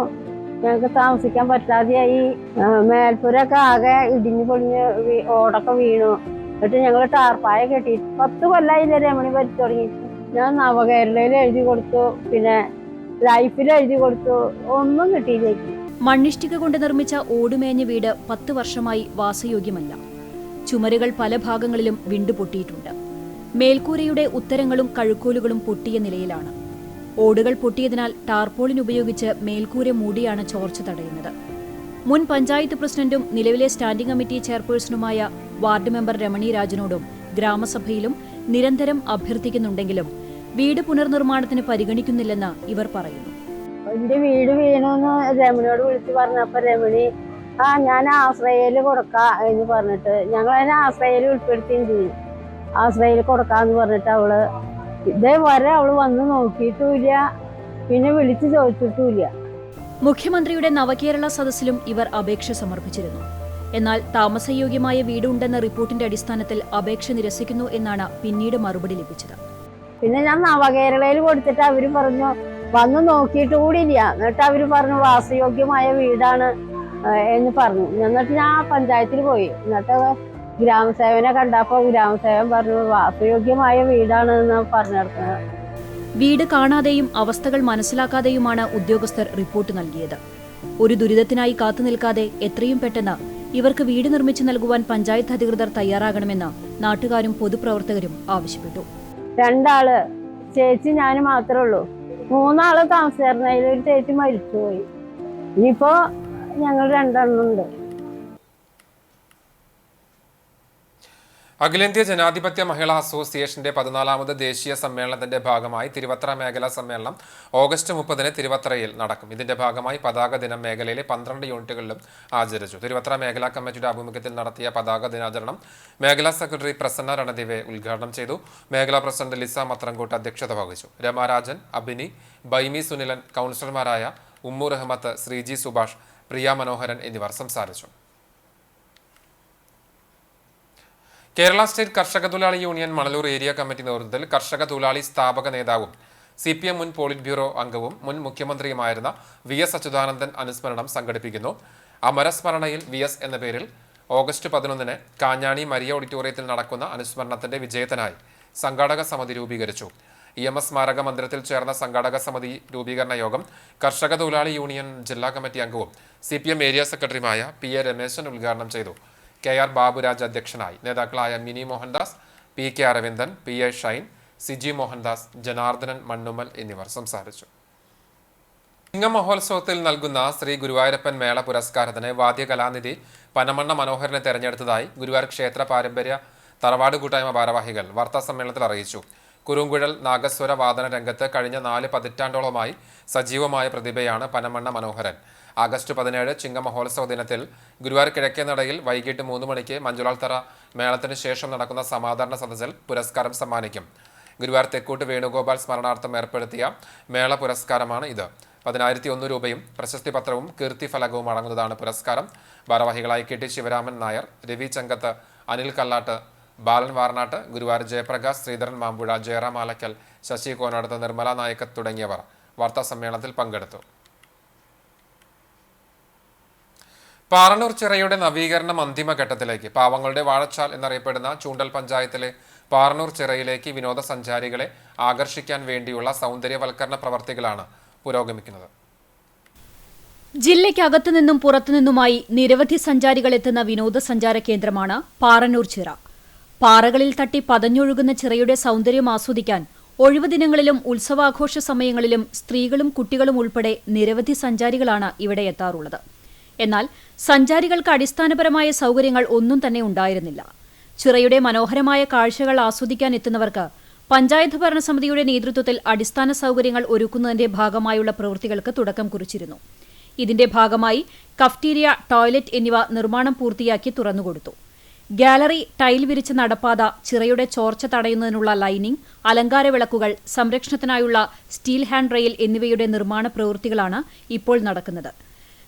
ഞങ്ങൾക്ക് താമസിക്കാൻ പറ്റാതെയായി. മേൽപ്പുരൊക്കെ ആകെ ഇടിഞ്ഞു പൊളിഞ്ഞ് ഓടൊക്കെ വീണു. എന്നിട്ട് ഞങ്ങൾ ടാർപ്പായ കെട്ടി 10 കൊല്ലമായില്ലേ രമണി ഭരിച്ചു തുടങ്ങി. ഞാൻ നവകേരളയിൽ എഴുതി കൊടുത്തു, പിന്നെ ലൈഫിൽ എഴുതി കൊടുത്തു, ഒന്നും കിട്ടിയിലേക്ക്. മണ്ണിഷ്ടിക കൊണ്ട് നിർമ്മിച്ച ഓടുമേഞ്ഞ വീട് 10 വർഷമായി വാസയോഗ്യമല്ല. ചുമരുകൾ പല ഭാഗങ്ങളിലും വിണ്ടുപൊട്ടിയിട്ടുണ്ട്. മേൽക്കൂരയുടെ ഉത്തരങ്ങളും കഴുക്കോലുകളും പൊട്ടിയ നിലയിലാണ്. ഓടുകൾ പൊട്ടിയതിനാൽ ടാർപോളിൻ ഉപയോഗിച്ച് മേൽക്കൂര മൂടിയാണ് ചോർച്ച തടയുന്നത്. മുൻ പഞ്ചായത്ത് പ്രസിഡന്റും നിലവിലെ സ്റ്റാൻഡിംഗ് കമ്മിറ്റി ചെയർപേഴ്സണുമായ വാർഡ് മെമ്പർ രമണി രാജനോടും ഗ്രാമസഭയിലും നിരന്തരം അഭ്യർത്ഥിക്കുന്നുണ്ടെങ്കിലും വീട് പുനർനിർമ്മാണത്തിന് പരിഗണിക്കുന്നില്ലെന്ന് ഇവർ പറയുന്നു. എന്റെ വീട് വീണെന്ന് രമണിയോട് വിളിച്ചു പറഞ്ഞപ്പോ രമണി ഞാൻ ആശ്രയയില് കൊടുക്കാം എന്ന് പറഞ്ഞിട്ട് ഞങ്ങളതിനെ ആശ്രയയില് ഉൾപ്പെടുത്തുകയും ചെയ്യും. ആശ്രയയിൽ കൊടുക്കാന്ന് പറഞ്ഞിട്ട് അവള് ഇതേവരെ അവള് വന്ന് നോക്കിയിട്ടുമില്ല, പിന്നെ വിളിച്ചു ചോദിച്ചിട്ടുമില്ല. മുഖ്യമന്ത്രിയുടെ നവകേരള സദസ്സിലും ഇവർ അപേക്ഷ സമർപ്പിച്ചിരുന്നു. എന്നാൽ താമസയോഗ്യമായ വീടുണ്ടെന്ന റിപ്പോർട്ടിന്റെ അടിസ്ഥാനത്തിൽ അപേക്ഷ നിരസിക്കുന്നു എന്നാണ് പിന്നീട് മറുപടി ലഭിച്ചത്. പിന്നെ ഞാൻ നവകേരളയിൽ കൊടുത്തിട്ട് അവര് പറഞ്ഞു വന്ന് നോക്കിയിട്ട് കൂടിയില്ല. എന്നിട്ട് അവര് പറഞ്ഞു വാസയോഗ്യമായ വീടാണ് എന്ന് പറഞ്ഞു. എന്നിട്ട് ഞാൻ പഞ്ചായത്തിൽ പോയി. എന്നിട്ട് ഗ്രാമസേവനെ കണ്ടപ്പോ ഗ്രാമസേവൻ പറഞ്ഞു വാസയോഗ്യമായ വീടാണ് എന്ന് പറഞ്ഞെടുക്കുന്നത്. വീട് കാണാതെയും അവസ്ഥകൾ മനസ്സിലാക്കാതെയുമാണ് ഉദ്യോഗസ്ഥർ റിപ്പോർട്ട് നൽകിയത്. ഒരു ദുരിതത്തിനായി കാത്തുനിൽക്കാതെ എത്രയും പെട്ടെന്ന് ഇവർക്ക് വീട് നിർമ്മിച്ചു നൽകുവാൻ പഞ്ചായത്ത് അധികൃതർ തയ്യാറാകണമെന്ന് നാട്ടുകാരും പൊതുപ്രവർത്തകരും ആവശ്യപ്പെട്ടു. 2 ആള്, ചേച്ചി ഞാൻ മാത്രമേ ഉള്ളൂ. 3 ആള് താമസിച്ചിരുന്നതിൽ ഒരു ചേച്ചി മരിച്ചുപോയി. ഇനിയിപ്പോ ഞങ്ങൾ 2 എണ്ണമുണ്ട്. അഖിലേന്ത്യാ ജനാധിപത്യ മഹിളാ അസോസിയേഷന്റെ 14ാമത് ദേശീയ സമ്മേളനത്തിന്റെ ഭാഗമായി തിരുവത്ര മേഖലാ സമ്മേളനം ഓഗസ്റ്റ് 30-ന് തിരുവത്രയിൽ നടക്കും. ഇതിന്റെ ഭാഗമായി പതാക ദിനം മേഖലയിലെ 12 യൂണിറ്റുകളിലും ആചരിച്ചു. തിരുവത്ര മേഖലാ കമ്മിറ്റിയുടെ ആഭിമുഖ്യത്തിൽ നടത്തിയ പതാക ദിനാചരണം മേഖലാ സെക്രട്ടറി പ്രസന്ന രണദിവെ ഉദ്ഘാടനം ചെയ്തു. മേഖലാ പ്രസിഡന്റ് ലിസ മത്രംകൂട്ട് അധ്യക്ഷത വഹിച്ചു. രമാരാജൻ, അബിനി, ബൈമി സുനിലൻ, കൗൺസിലർമാരായ ഉമ്മു റഹ്മത്ത്, ശ്രീജി സുഭാഷ്, പ്രിയ മനോഹരൻ എന്നിവർ സംസാരിച്ചു. കേരള സ്റ്റേറ്റ് കർഷക തൊഴിലാളി യൂണിയൻ മണലൂർ ഏരിയ കമ്മിറ്റി നേതൃത്വത്തിൽ കർഷക തൊഴിലാളി സ്ഥാപക നേതാവും CPM മുൻ പോളിറ്റ് ബ്യൂറോ അംഗവും മുൻ മുഖ്യമന്ത്രിയുമായിരുന്ന VS അച്യുതാനന്ദൻ അനുസ്മരണം സംഘടിപ്പിക്കുന്നു. അമരസ്മരണയിൽ VS എന്ന പേരിൽ ഓഗസ്റ്റ് 11-ന് കാഞ്ഞാണി മരിയ ഓഡിറ്റോറിയത്തിൽ നടക്കുന്ന അനുസ്മരണത്തിന്റെ വിജയത്തിനായി സംഘാടക സമിതി രൂപീകരിച്ചു. EMS സ്മാരക മന്ദിരത്തിൽ ചേർന്ന സംഘാടക സമിതി രൂപീകരണ യോഗം കർഷക തൊഴിലാളി യൂണിയൻ ജില്ലാ കമ്മിറ്റി അംഗവും CPM ഏരിയ സെക്രട്ടറിയുമായ PA രമേശൻ ഉദ്ഘാടനം ചെയ്തു. KR ബാബുരാജ് അധ്യക്ഷനായി. നേതാക്കളായ മിനി മോഹൻദാസ്, PK അരവിന്ദൻ, PA ഷൈൻ, സിജി മോഹൻദാസ്, ജനാർദ്ദനൻ മണ്ണുമൽ എന്നിവർ സംസാരിച്ചു. ചിങ്ങം മഹോത്സവത്തിൽ നൽകുന്ന ശ്രീ ഗുരുവായൂരപ്പൻ മേള പുരസ്കാരത്തിന് വാദ്യകലാനിധി പനമണ്ണ മനോഹരനെ തെരഞ്ഞെടുത്തതായി ഗുരുവായൂർ ക്ഷേത്ര പാരമ്പര്യ തറവാട് കൂട്ടായ്മ ഭാരവാഹികൾ വാർത്താസമ്മേളനത്തിൽ അറിയിച്ചു. കുറുങ്കുഴൽ നാഗസ്വര വാദന രംഗത്ത് കഴിഞ്ഞ 4 പതിറ്റാണ്ടോളമായി സജീവമായ പ്രതിഭയാണ് പനമണ്ണ മനോഹരൻ. ആഗസ്റ്റ് 17 ചിങ്ങ മഹോത്സവ ദിനത്തിൽ ഗുരുവായൂർ കിഴക്കേ നടയിൽ വൈകിട്ട് 3 മണിക്ക് മഞ്ജുളാൽത്തറ മേളത്തിന് ശേഷം നടക്കുന്ന സമാദരണ സദസ്സിൽ പുരസ്കാരം സമ്മാനിക്കും. ഗുരുവായൂർ തെക്കോട്ട് വേണുഗോപാൽ സ്മരണാർത്ഥം ഏർപ്പെടുത്തിയ മേള പുരസ്കാരമാണ് ഇത്. 10,001 രൂപയും പ്രശസ്തി പത്രവും കീർത്തി ഫലകവും അടങ്ങുന്നതാണ് പുരസ്കാരം. ഭാരവാഹികളായി KT ശിവരാമൻ നായർ, രവി ചങ്കത്ത്, അനിൽ കല്ലാട്ട്, ബാലൻ വാർനാട്ട്, ഗുരുവായൂർ ജയപ്രകാശ്, ശ്രീധരൻ മാമ്പുഴ, ജയറാം ആലക്കൽ, ശശി കോനടത്ത്, നിർമ്മല നായക്കത്ത് തുടങ്ങിയവർ വാർത്താ സമ്മേളനത്തിൽ പങ്കെടുത്തു. പാറന്നൂർ ചിറയുടെ നവീകരണം അന്തിമഘട്ടത്തിലേക്ക്. പാവങ്ങളുടെ വാഴച്ചാൽ എന്നറിയപ്പെടുന്ന ചൂണ്ടൽ പഞ്ചായത്തിലെ പാറന്നൂർ ചിറയിലേക്ക് വിനോദസഞ്ചാരികളെ ആകർഷിക്കാൻ വേണ്ടിയുള്ള സൗന്ദര്യവൽക്കരണ പ്രവർത്തികളാണ് പുരോഗമിക്കുന്നത്. ജില്ലയ്ക്കകത്തു നിന്നും പുറത്തുനിന്നുമായി നിരവധി സഞ്ചാരികൾ എത്തുന്ന വിനോദസഞ്ചാര കേന്ദ്രമാണ് പാറന്നൂർ ചിറ. പാറകളിൽ തട്ടി പതഞ്ഞൊഴുകുന്ന ചിറയുടെ സൗന്ദര്യം ആസ്വദിക്കാൻ ഒഴിവു ദിനങ്ങളിലും ഉത്സവാഘോഷ സമയങ്ങളിലും സ്ത്രീകളും കുട്ടികളും ഉൾപ്പെടെ നിരവധി സഞ്ചാരികളാണ് ഇവിടെ എത്താറുള്ളത്. എന്നാൽ സഞ്ചാരികൾക്ക് അടിസ്ഥാനപരമായ സൗകര്യങ്ങൾ ഒന്നും തന്നെ ഉണ്ടായിരുന്നില്ല. ചിറയുടെ മനോഹരമായ കാഴ്ചകൾ ആസ്വദിക്കാൻ എത്തുന്നവർക്ക് പഞ്ചായത്ത് ഭരണസമിതിയുടെ നേതൃത്വത്തിൽ അടിസ്ഥാന സൗകര്യങ്ങൾ ഒരുക്കുന്നതിന്റെ ഭാഗമായുള്ള പ്രവൃത്തികൾക്ക് തുടക്കം കുറിച്ചിരുന്നു. ഇതിന്റെ ഭാഗമായി കഫ്റ്റീരിയ, ടോയ്ലറ്റ് എന്നിവ നിർമ്മാണം പൂർത്തിയാക്കി തുറന്നുകൊടുത്തു. ഗാലറി, ടൈൽ വിരിച്ച നടപ്പാത, ചിറയുടെ ചോർച്ച തടയുന്നതിനുള്ള ലൈനിംഗ്, അലങ്കാര വിളക്കുകൾ, സംരക്ഷണത്തിനായുള്ള സ്റ്റീൽ ഹാൻഡ് റെയിൽ എന്നിവയുടെ നിർമ്മാണ പ്രവൃത്തികളാണ് ഇപ്പോൾ നടക്കുന്നത്.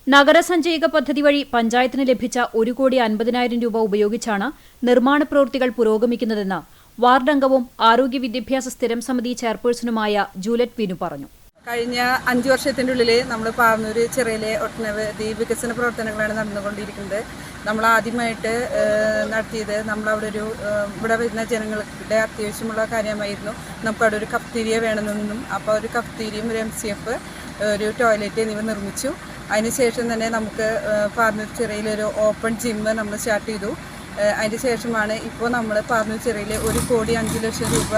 നഗരസഞ്ചയിക പദ്ധതി വഴി പഞ്ചായത്തിന് ലഭിച്ച 1,50,00,000 രൂപ ഉപയോഗിച്ചാണ് നിർമ്മാണ പ്രവൃത്തികൾ പുരോഗമിക്കുന്നതെന്ന് വാർഡ് അംഗവും ആരോഗ്യ വിദ്യാഭ്യാസ സ്ഥിരം സമിതി ചെയർപേഴ്സണുമായ ജൂലറ്റ് വിനു പറഞ്ഞു. കഴിഞ്ഞ 5 വർഷത്തിൻ്റെ ഉള്ളിൽ നമ്മൾ പാറന്നൂർ ചിറയിലെ ഒട്ടനവധി വികസന പ്രവർത്തനങ്ങളാണ് നടന്നുകൊണ്ടിരിക്കുന്നത്. നമ്മൾ ആദ്യമായിട്ട് നടത്തിയത് നമ്മളവിടെ ഇവിടെ വരുന്ന ജനങ്ങളുടെ അത്യാവശ്യമുള്ള കാര്യമായിരുന്നു. നമുക്കവിടെ ഒരു കഫ്റ്റീരിയ വേണമെന്നും, അപ്പോൾ ഒരു കഫ്റ്റീരിയയും ഒരു MCF, ഒരു ടോയ്ലറ്റ് എന്നിവ നിർമ്മിച്ചു. അതിനുശേഷം തന്നെ നമുക്ക് പാറന്നൂർ ചിറയിൽ ഒരു ഓപ്പൺ ജിമ്മ് നമ്മൾ സ്റ്റാർട്ട് ചെയ്തു. അതിന് ശേഷമാണ് ഇപ്പോൾ നമ്മൾ പാറന്നൂർ ചിറയിൽ 1,05,00,000 രൂപ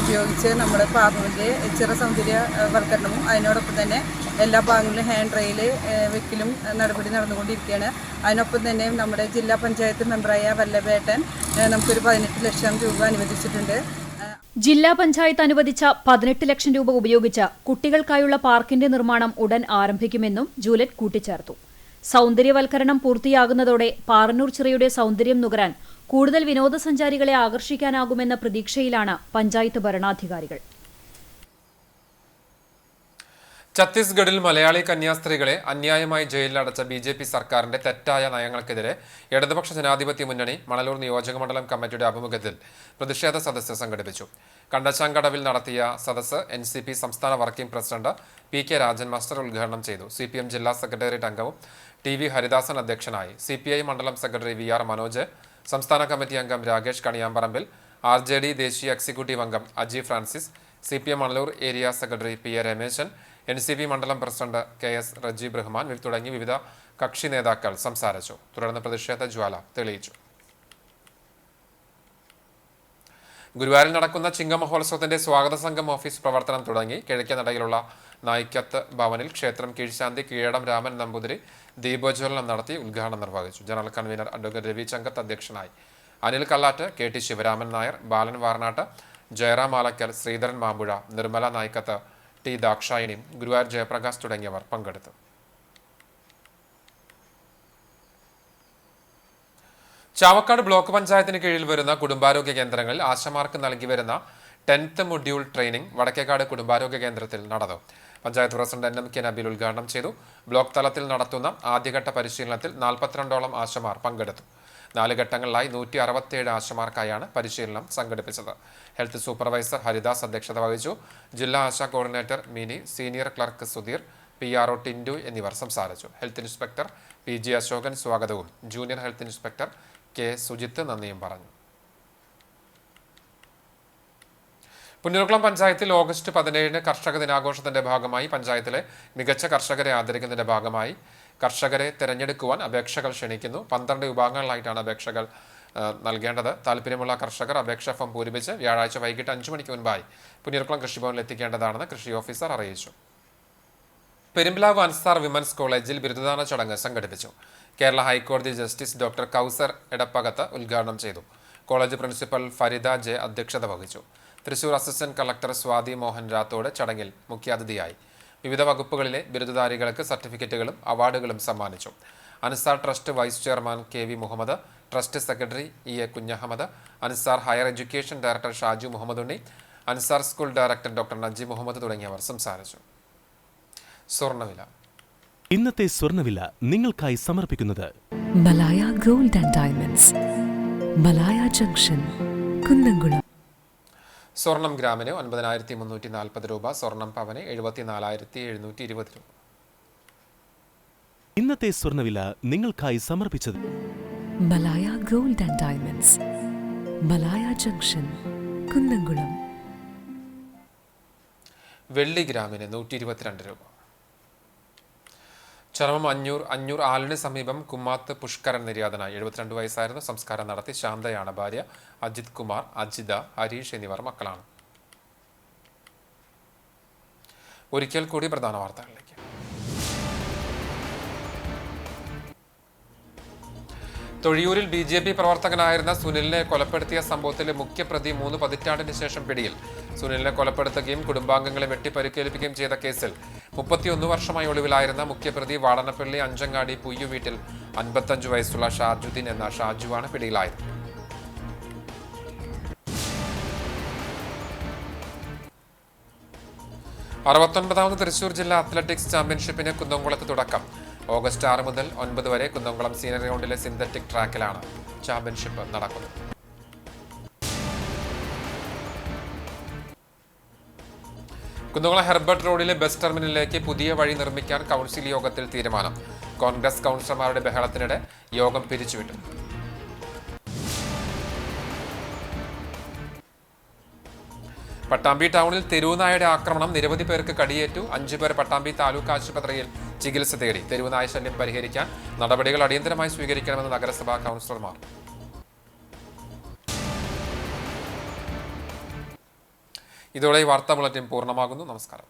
ഉപയോഗിച്ച് നമ്മൾ പാറന്നൂരിലെ ചിറ സൗന്ദര്യവൽക്കരണവും അതിനോടൊപ്പം തന്നെ എല്ലാ ഭാഗങ്ങളിലും ഹാൻഡ് റെയിൽ വെക്കലും നടപടി നടന്നുകൊണ്ടിരിക്കുകയാണ്. അതിനൊപ്പം തന്നെ നമ്മുടെ ജില്ലാ പഞ്ചായത്ത് മെമ്പറായ വല്ലഭേട്ടൻ നമുക്കൊരു 18 ലക്ഷം രൂപ അനുവദിച്ചിട്ടുണ്ട്. ജില്ലാ പഞ്ചായത്ത് അനുവദിച്ച 18 ലക്ഷം രൂപ ഉപയോഗിച്ച് കുട്ടികൾക്കായുള്ള പാർക്കിന്റെ നിർമ്മാണം ഉടൻ ആരംഭിക്കുമെന്നും ജൂലറ്റ് കൂട്ടിച്ചേർത്തു. സൗന്ദര്യവൽക്കരണം പൂർത്തിയാകുന്നതോടെ പാറന്നൂർ ചിറയുടെ സൗന്ദര്യം നുകരാൻ കൂടുതൽ വിനോദസഞ്ചാരികളെ ആകർഷിക്കാനാകുമെന്ന പ്രതീക്ഷയിലാണ് പഞ്ചായത്ത് ഭരണാധികാരികൾ. ഛത്തീസ്ഗഡിൽ മലയാളി കന്യാസ്ത്രീകളെ അന്യായമായി ജയിലിലടച്ച BJP സർക്കാരിന്റെ തെറ്റായ നയങ്ങൾക്കെതിരെ ഇടതുപക്ഷ ജനാധിപത്യ മുന്നണി മണലൂർ നിയോജകമണ്ഡലം കമ്മിറ്റിയുടെ ആഭിമുഖ്യത്തിൽ പ്രതിഷേധ സദസ്സ് സംഘടിപ്പിച്ചു. കണ്ടച്ചാങ്കടവിൽ നടത്തിയ സദസ്സ് NCP സംസ്ഥാന working president PK Rajan master ഉദ്ഘാടനം ചെയ്തു. CPM ജില്ലാ സെക്രട്ടേറിയറ്റ് അംഗവും TV ഹരിദാസൻ അധ്യക്ഷനായി. CPI മണ്ഡലം സെക്രട്ടറി VR മനോജ്, സംസ്ഥാന കമ്മിറ്റി അംഗം രാകേഷ് കണിയാമ്പറമ്പിൽ, RJD ദേശീയ എക്സിക്യൂട്ടീവ് അംഗം Aji Francis, CPM Manalur area secretary PA Rameshan, NCP മണ്ഡലം പ്രസിഡന്റ് KS റജീബ് റഹ്മാൻ തുടങ്ങി വിവിധ കക്ഷി നേതാക്കൾ സംസാരിച്ചു. തുടർന്ന് പ്രതിഷേധ ജ്വാല തെളിയിച്ചു. ഗുരുവായൂരിൽ നടക്കുന്ന ചിങ്ങമഹോത്സവത്തിന്റെ സ്വാഗത സംഘം ഓഫീസ് പ്രവർത്തനം തുടങ്ങി. കിഴക്കേനടയിലുള്ള നായിക്കത്ത് ഭവനിൽ ക്ഷേത്രം കീഴ്ശാന്തി കീഴടം രാമൻ നമ്പൂതിരി ദീപോജ്വലനം നടത്തി ഉദ്ഘാടനം നിർവഹിച്ചു. General convener advocate Ravi Changath അധ്യക്ഷനായി. അനിൽ കല്ലാട്ട്, KT ശിവരാമൻ നായർ, ബാലൻ വാർനാട്ട്, ജയറാം ആലക്കൽ, ശ്രീധരൻ മാമ്പുഴ, നിർമ്മല നായിക്കത്ത്, T ദാക്ഷായണി, ഗുരുവായൂർ ജയപ്രകാശ് തുടങ്ങിയവർ പങ്കെടുത്തു. ചാവക്കാട് ബ്ലോക്ക് പഞ്ചായത്തിന് കീഴിൽ വരുന്ന കുടുംബാരോഗ്യ കേന്ദ്രങ്ങളിൽ ആശമാർക്ക് നൽകി വരുന്ന 10th മൊഡ്യൂൾ ട്രെയിനിംഗ് വടക്കേക്കാട് കുടുംബാരോഗ്യ കേന്ദ്രത്തിൽ നടന്നു. പഞ്ചായത്ത് പ്രസിഡന്റ് NMK നബീൽ ഉദ്ഘാടനം ചെയ്തു. ബ്ലോക്ക് തലത്തിൽ നടത്തുന്ന ആദ്യഘട്ട പരിശീലനത്തിൽ 42ഓളം ആശമാർ പങ്കെടുത്തു. 4 ഘട്ടങ്ങളിലായി 167 ആശമാർക്കായാണ് പരിശീലനം സംഘടിപ്പിച്ചത്. ഹെൽത്ത് സൂപ്പർവൈസർ ഹരിദാസ് അധ്യക്ഷത വഹിച്ചു. ജില്ലാ ASHA coordinator mini, senior clerk Sudheer, PRO Tindu എന്നിവർ സംസാരിച്ചു. ഹെൽത്ത് ഇൻസ്പെക്ടർ PG അശോകൻ സ്വാഗതവും junior health inspector K Sujith നന്ദിയും പറഞ്ഞു. പുന്നൂർകുളം പഞ്ചായത്തിൽ ഓഗസ്റ്റ് 17 കർഷക ദിനാഘോഷത്തിന്റെ ഭാഗമായി പഞ്ചായത്തിലെ മികച്ച കർഷകരെ ആദരിക്കുന്നതിന്റെ ഭാഗമായി കർഷകരെ തിരഞ്ഞെടുക്കുവാൻ അപേക്ഷകൾ ക്ഷണിക്കുന്നു. 12 വിഭാഗങ്ങളിലായിട്ടാണ് അപേക്ഷകൾ നൽകേണ്ടത്. താല്പര്യമുള്ള കർഷകർ അപേക്ഷാ ഫോം പൂരിപ്പിച്ച് വ്യാഴാഴ്ച വൈകിട്ട് 5 മണിക്ക് മുൻപായി പുന്നൂർകുളം കൃഷിഭവനിൽ എത്തിക്കേണ്ടതാണെന്ന് കൃഷി ഓഫീസർ അറിയിച്ചു. പെരുമ്പിലാവ് അൻസാർ വിമൻസ് കോളേജിൽ ബിരുദദാന ചടങ്ങ് സംഘടിപ്പിച്ചു. കേരള ഹൈക്കോടതി ജസ്റ്റിസ് ഡോക്ടർ കൗസർ എടപ്പകത്ത് ഉദ്ഘാടനം ചെയ്തു. കോളേജ് പ്രിൻസിപ്പൽ ഫരിദ J അധ്യക്ഷത വഹിച്ചു. തൃശൂർ അസിസ്റ്റന്റ് കളക്ടർ സ്വാതി മോഹൻ രാത്തോഡ് ചടങ്ങിൽ മുഖ്യാതിഥിയായി. വിവിധ വകുപ്പുകളിലെ ബിരുദധാരികൾക്ക് സർട്ടിഫിക്കറ്റുകളും അവാർഡുകളും സമ്മാനിച്ചു. Ansar trust vice chairman KV Muhammad, trust secretary EA Kunhahammed, Ansar higher education director Shaju Muhammad Unni, Ansar school director doctor Najeeb Muhammad തുടങ്ങിയവർ സംസാരിച്ചു. സ്വർണ്ണവില. ഇന്നത്തെ സ്വർണ്ണവില നിങ്ങൾക്കായി സമർപ്പിക്കുന്നത് Malaya gold and diamonds, Malaya junction, Kunnamkulam. സ്വർണം ഗ്രാമിന് 9340 രൂപ, സ്വർണം പവന് 74,720 രൂപ. ഇന്നത്തെ സ്വർണ്ണവില നിങ്ങൾക്കായി സമർപ്പിച്ചത് Malaya gold and diamonds, Malaya junction, Kunnamkulam. വെള്ളി ഗ്രാമിന് 122 രൂപ. ചരമം അഞ്ഞൂർ ആലിന് സമീപം കുമ്മാത്ത് പുഷ്കരൻ നിര്യാതനായി. 72 വയസ്സായിരുന്നു. സംസ്കാരം നടത്തി. ശാന്തയാണ് ഭാര്യ. അജിത് കുമാർ, അജിത, ഹരീഷ് എന്നിവർ മക്കളാണ്. ഒരിക്കൽ കൂടി പ്രധാന വാർത്തകളിലേക്ക്. തൊഴിയൂരിൽ BJP പ്രവർത്തകനായിരുന്ന സുനിലിനെ കൊലപ്പെടുത്തിയ സംഭവത്തിലെ മുഖ്യപ്രതി 3 പതിറ്റാണ്ടിന് ശേഷം പിടിയിൽ. സുനിലിനെ കൊലപ്പെടുത്തുകയും കുടുംബാംഗങ്ങളെ വെട്ടിപ്പരിക്കേൽപ്പിക്കുകയും ചെയ്ത കേസിൽ 31 വർഷമായി ഒളിവിലായിരുന്ന മുഖ്യപ്രതി വാടനപ്പള്ളി അഞ്ചങ്ങാടി പുയ്യു വീട്ടിൽ 55 വയസ്സുള്ള ഷാജുദ്ദീൻ എന്ന ഷാജുവാണ് പിടിയിലായത്. ാമത് തൃശൂർ ജില്ലാ അത്ലറ്റിക്സ് ചാമ്പ്യൻഷിപ്പിന് കുന്നംകുളത്ത് തുടക്കം. ഓഗസ്റ്റ് 6 മുതൽ 9 വരെ കുന്നംകുളം സീനിയർ ഗ്രൗണ്ടിലെ സിന്തറ്റിക് ട്രാക്കിലാണ് ചാമ്പ്യൻഷിപ്പ് നടക്കുന്നത്. കുന്നംകുളം ഹെർബർട്ട് റോഡിലെ ബസ് ടെർമിനലിലേക്ക് പുതിയ വഴി നിർമ്മിക്കാൻ കൗൺസിൽ യോഗത്തിൽ തീരുമാനം. കോൺഗ്രസ് കൗൺസിലർമാരുടെ ബഹളത്തിനിടെ യോഗം പിരിച്ചുവിട്ടു. പട്ടാമ്പി ടൗണിൽ തെരുവുനായയുടെ ആക്രമണം. നിരവധി പേർക്ക് കടിയേറ്റു. 5 പേർ പട്ടാമ്പി താലൂക്ക് ആശുപത്രിയിൽ ചികിത്സ തേടി. തെരുവുനായ ശല്യം പരിഹരിക്കാൻ നടപടികൾ അടിയന്തരമായി സ്വീകരിക്കണമെന്ന് നഗരസഭാ കൗൺസിലർമാർ. ഇതോടെ ഈ വാർത്താ ബുള്ളറ്റിൻ പൂർണ്ണമാകുന്നു. നമസ്കാരം.